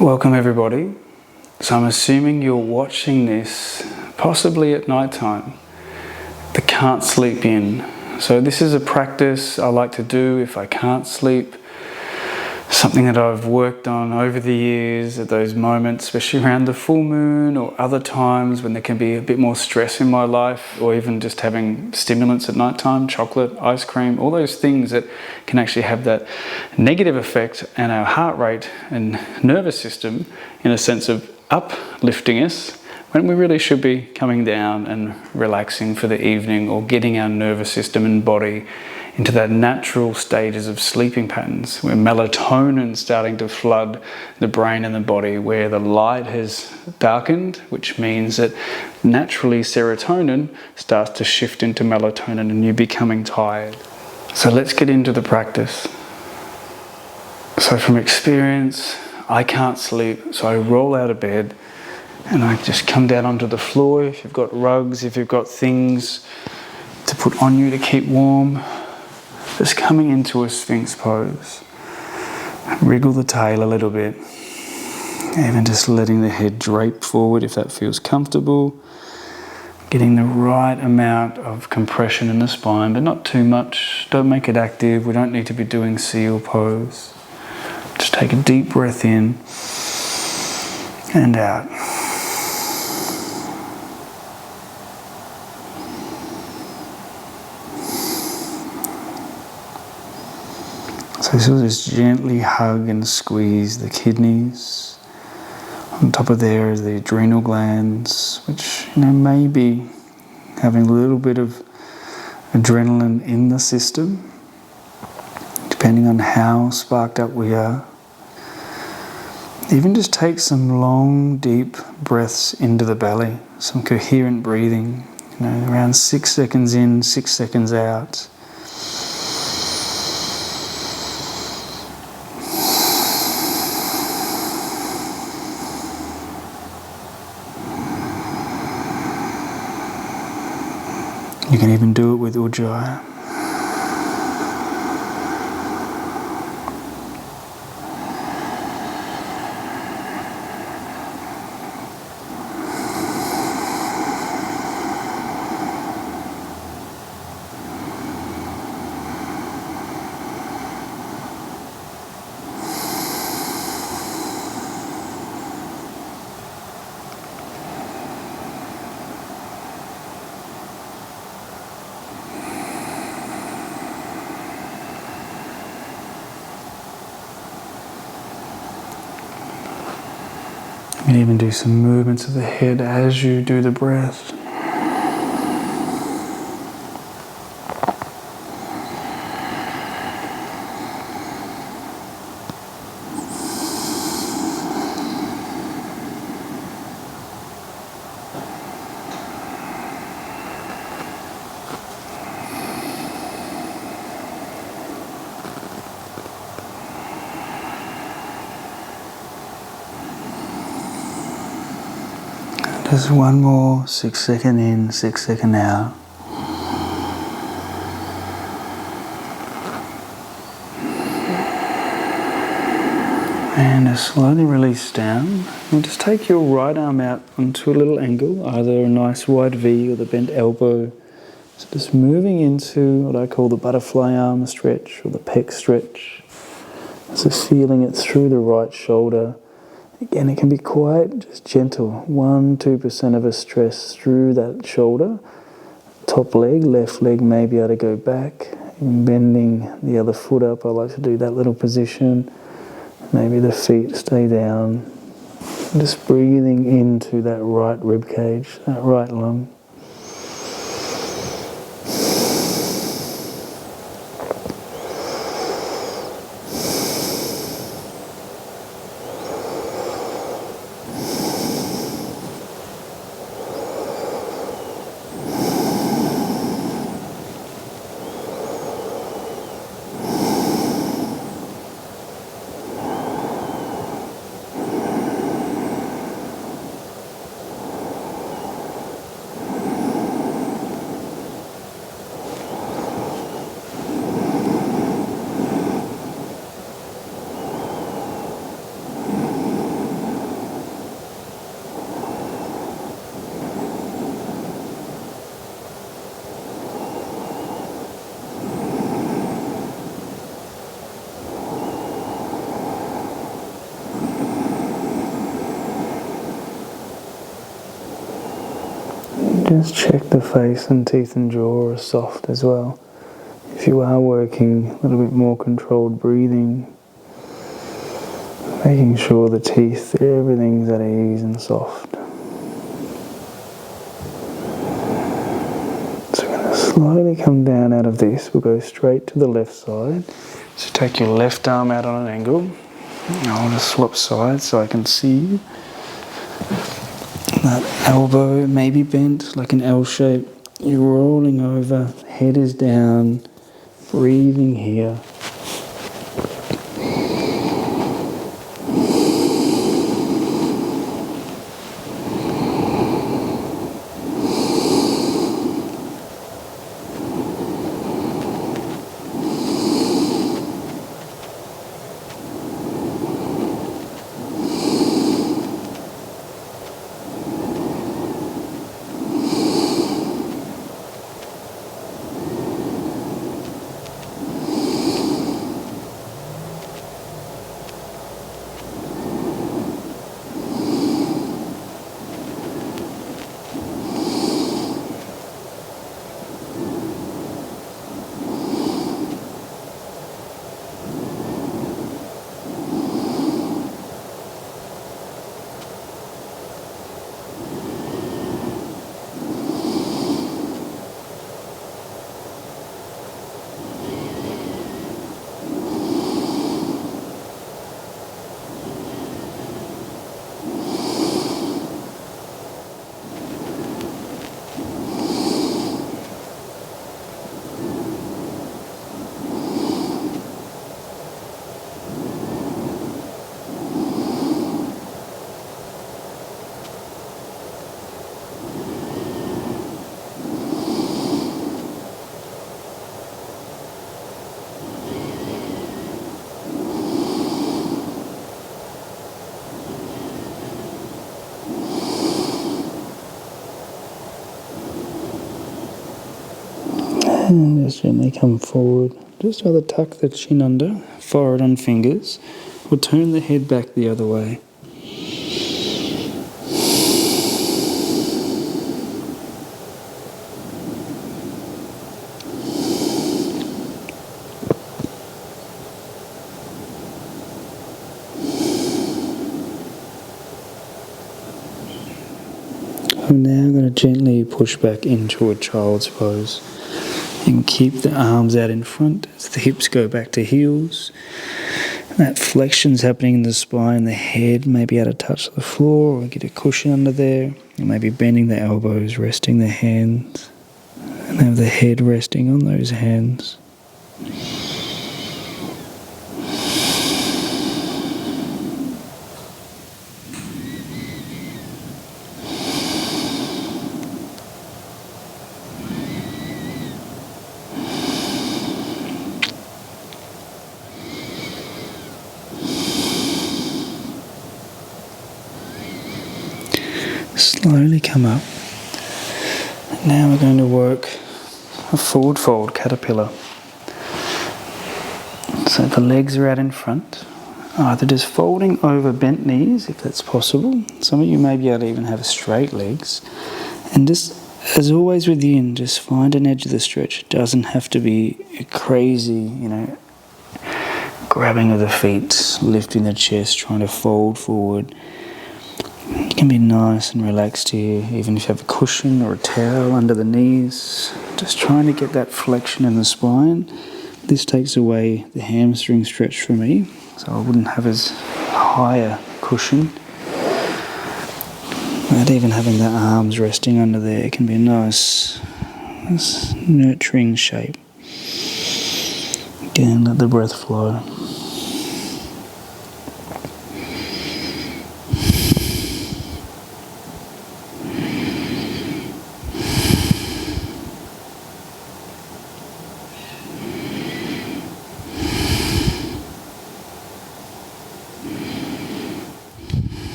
Welcome everybody. So I'm assuming you're watching this possibly at night time, but can't sleep in. So this is a practice I like to do if I can't sleep. Something that I've worked on over the years at those moments, especially around the full moon or other times when there can be a bit more stress in my life, or even just having stimulants at night time, chocolate, ice cream, all those things that can actually have that negative effect on our heart rate and nervous system in a sense of uplifting us when we really should be coming down and relaxing for the evening, or getting our nervous system and body into that natural stages of sleeping patterns where melatonin is starting to flood the brain and the body, where the light has darkened, which means that naturally serotonin starts to shift into melatonin and you're becoming tired. So let's get into the practice. So from experience, I can't sleep, so I roll out of bed and I just come down onto the floor. If you've got rugs, if you've got things to put on you to keep warm, just coming into a Sphinx pose. Wriggle the tail a little bit. Even just letting the head drape forward if that feels comfortable. Getting the right amount of compression in the spine, but not too much. Don't make it active. We don't need to be doing seal pose. Just take a deep breath in and out. So we'll just gently hug and squeeze the kidneys. On top of there is the adrenal glands, which may be having a little bit of adrenaline in the system, depending on how sparked up we are. Even just take some long, deep breaths into the belly, some coherent breathing, around 6 seconds in, 6 seconds out. You can even do it with Ujjayi. You can even do some movements of the head as you do the breath. Just one more 6 second in, 6 second out. And just slowly release down. And just take your right arm out onto a little angle, either a nice wide V or the bent elbow. So just moving into what I call the butterfly arm stretch or the pec stretch. So feeling it through the right shoulder. Again, it can be quite just gentle, 1-2% of a stress through that shoulder. Top leg, left leg may be able to go back. And bending the other foot up, I like to do that little position. Maybe the feet stay down. Just breathing into that right rib cage, that right lung. Just check the face and teeth and jaw are soft as well. If you are working a little bit more controlled breathing, making sure the teeth, everything's at ease and soft. So we're going to slowly come down out of this. We'll go straight to the left side. So take your left arm out on an angle. I'll just swap sides so I can see you. That elbow may be bent like an L shape. You're rolling over, head is down, breathing here. And just gently come forward. Just either tuck the chin under, forehead on fingers, or turn the head back the other way. I'm now going to gently push back into a child's pose. You can keep the arms out in front as the hips go back to heels. That flexion's happening in the spine, the head may be able to touch the floor or get a cushion under there. You may be bending the elbows, resting the hands, and have the head resting on those hands. Slowly come up. And now we're going to work a forward fold caterpillar. So the legs are out in front, either just folding over bent knees if that's possible. Some of you may be able to even have straight legs. And just, as always with yin, just find an edge of the stretch. It doesn't have to be crazy, grabbing of the feet, lifting the chest, trying to fold forward. You can be nice and relaxed here, even if you have a cushion or a towel under the knees. Just trying to get that flexion in the spine. This takes away the hamstring stretch for me, so I wouldn't have as high a cushion. Without even having the arms resting under there, it can be a nice nurturing shape. Again, let the breath flow.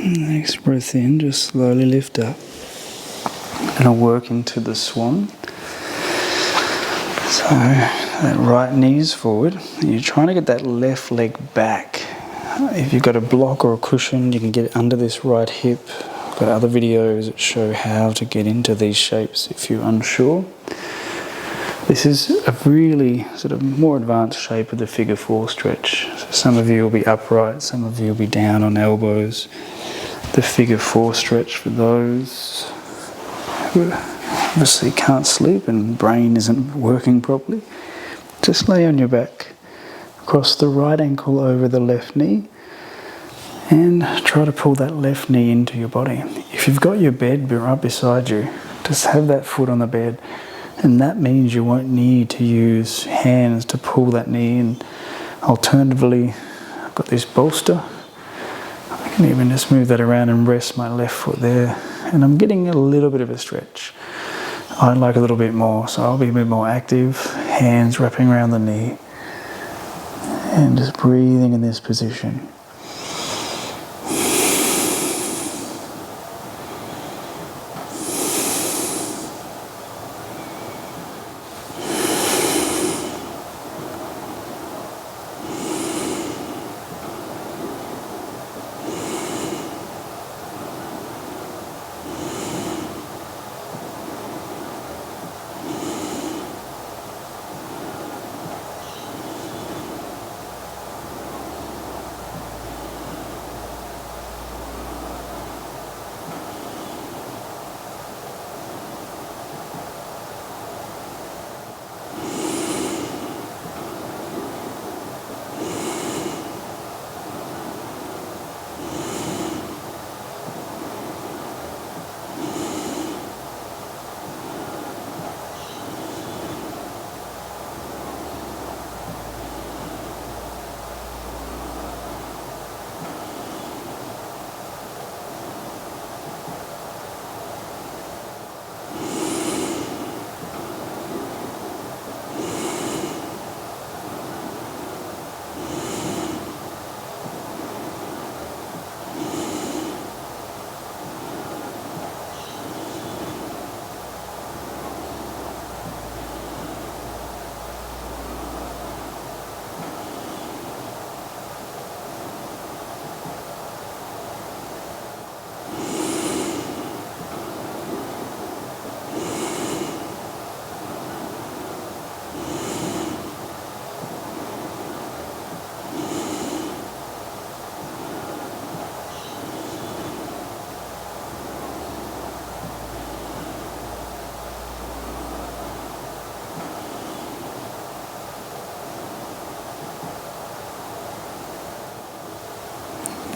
Next breath in, just slowly lift up. And I'll work into the swan. So that right knee is forward. And you're trying to get that left leg back. If you've got a block or a cushion, you can get it under this right hip. I've got other videos that show how to get into these shapes if you're unsure. This is a really sort of more advanced shape of the figure 4 stretch. So some of you will be upright, some of you will be down on elbows. The figure 4 stretch for those who obviously can't sleep and brain isn't working properly. Just lay on your back, cross the right ankle over the left knee and try to pull that left knee into your body. If you've got your bed right beside you, just have that foot on the bed. And that means you won't need to use hands to pull that knee in. Alternatively, I've got this bolster. I can even just move that around and rest my left foot there. And I'm getting a little bit of a stretch. I'd like a little bit more, so I'll be a bit more active. Hands wrapping around the knee. And just breathing in this position.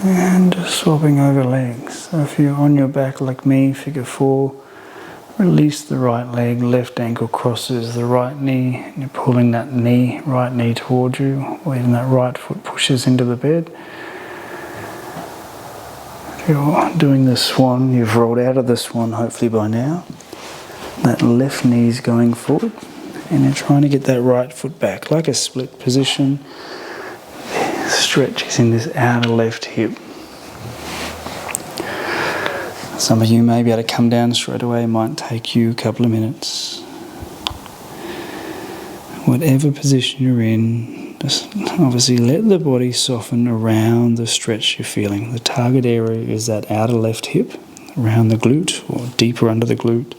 And just swapping over legs. So if you're on your back like me, figure 4, release the right leg, left ankle crosses the right knee, and you're pulling that knee, right knee towards you, or even that right foot pushes into the bed. If you're doing the swan, you've rolled out of the swan hopefully by now. That left knee is going forward, and you're trying to get that right foot back, like a split position. Stretch is in this outer left hip. Some of you may be able to come down straight away, it might take you a couple of minutes. Whatever position you're in, just obviously let the body soften around the stretch you're feeling. The target area is that outer left hip, around the glute or deeper under the glute.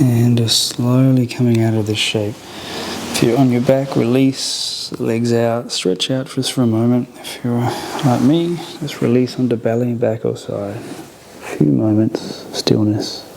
And just slowly coming out of this shape. If you're on your back, release the legs out, stretch out just for a moment. If you're like me, just release onto belly, back or side. A few moments of stillness.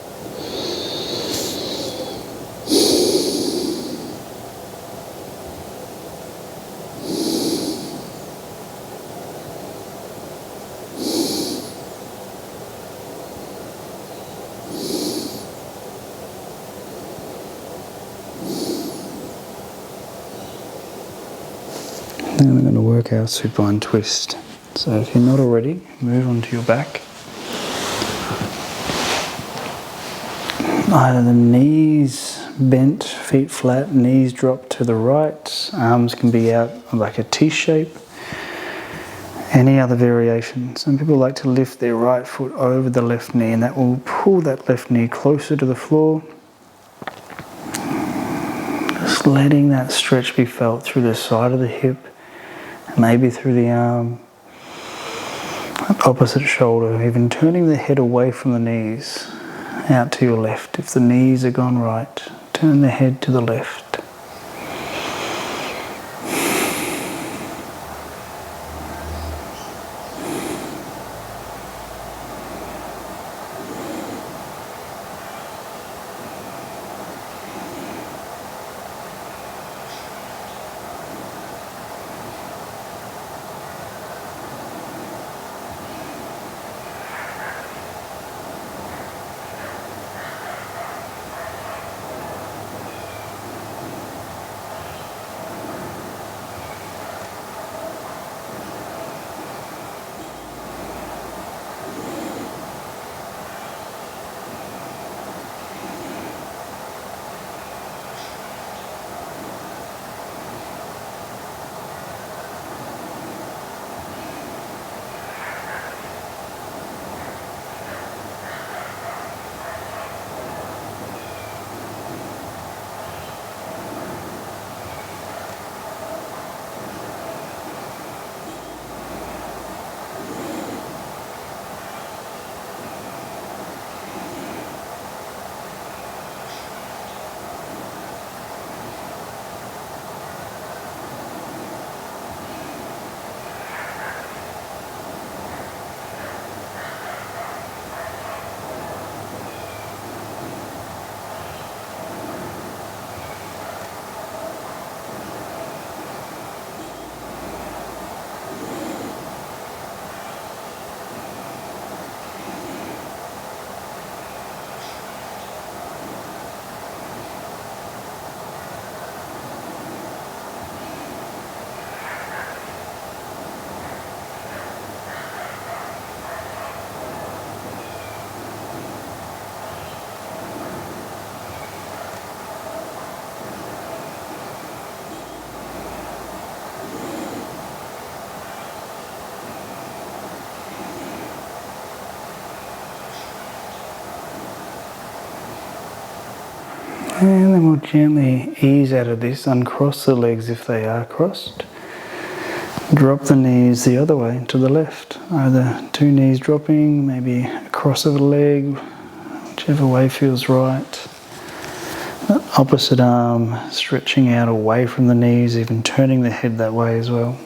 Then we're going to work our supine twist. So if you're not already, move onto your back. Either the knees bent, feet flat, knees drop to the right, arms can be out like a T shape. Any other variation. Some people like to lift their right foot over the left knee, and that will pull that left knee closer to the floor. Just letting that stretch be felt through the side of the hip, maybe through the arm, opposite shoulder, even turning the head away from the knees, out to your left. If the knees are gone right, turn the head to the left. And then we'll gently ease out of this, uncross the legs if they are crossed. Drop the knees the other way to the left. Either two knees dropping, maybe a cross of a leg, whichever way feels right. The opposite arm stretching out away from the knees, even turning the head that way as well.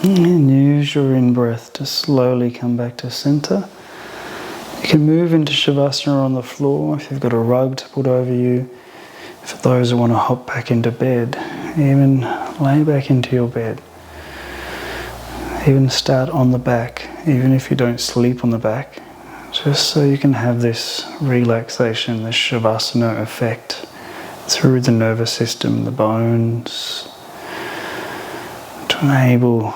And use your in-breath to slowly come back to center. You can move into Shavasana on the floor if you've got a rug to put over you. For those who want to hop back into bed, even lay back into your bed. Even start on the back, even if you don't sleep on the back, just so you can have this relaxation, this Shavasana effect through the nervous system, the bones, to enable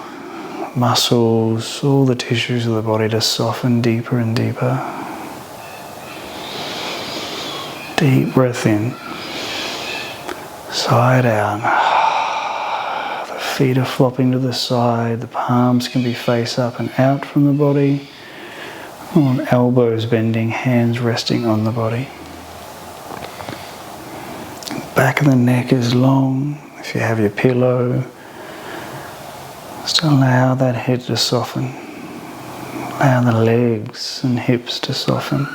muscles, all the tissues of the body to soften deeper and deeper. Deep breath in, side out. The feet are flopping to the side, the palms can be face up and out from the body, or elbows bending, hands resting on the body. Back of the neck is long. If you have your pillow, just allow that head to soften. Allow the legs and hips to soften.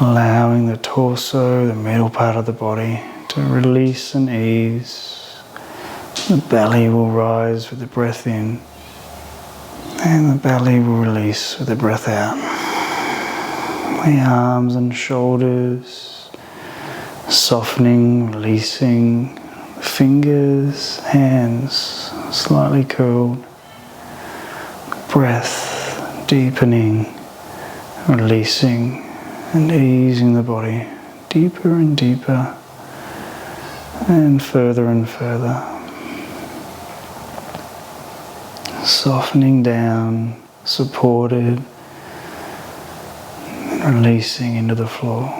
Allowing the torso, the middle part of the body, to release and ease. The belly will rise with the breath in, and the belly will release with the breath out. The arms and shoulders softening, releasing. The fingers, hands slightly curled. Breath deepening, releasing and easing the body deeper and deeper and further. Softening down, supported, and releasing into the floor.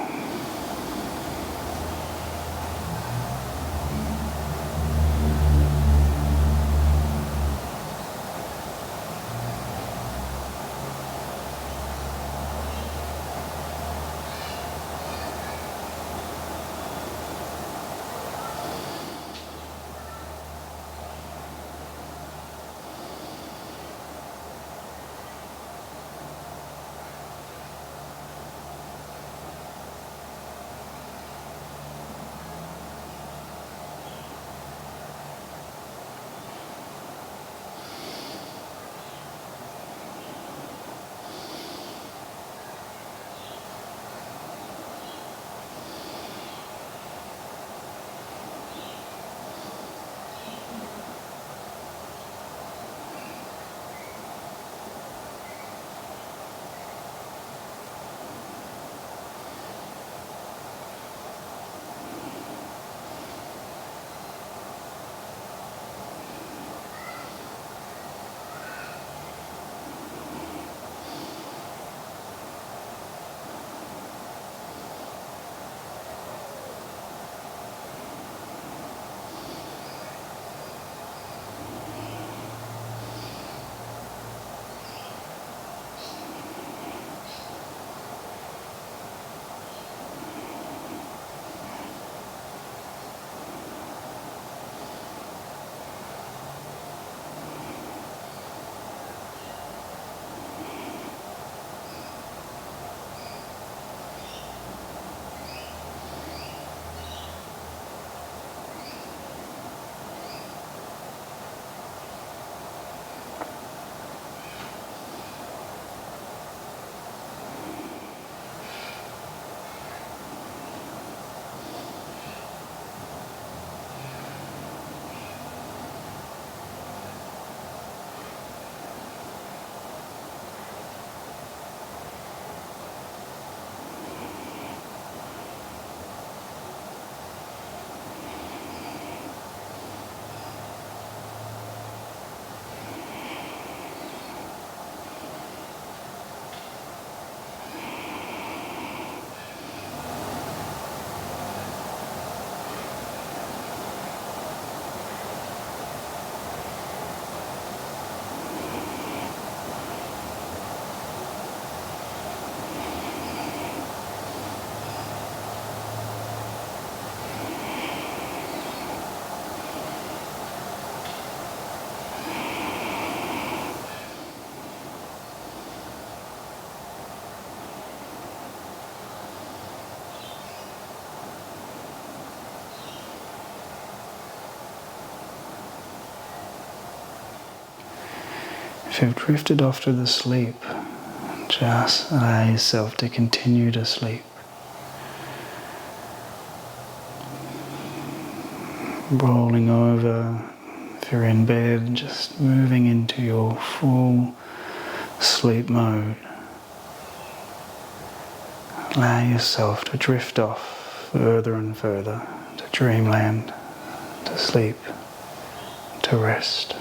If you've drifted off to the sleep, just allow yourself to continue to sleep. Rolling over, if you're in bed, just moving into your full sleep mode. Allow yourself to drift off further and further to dreamland, to sleep, to rest.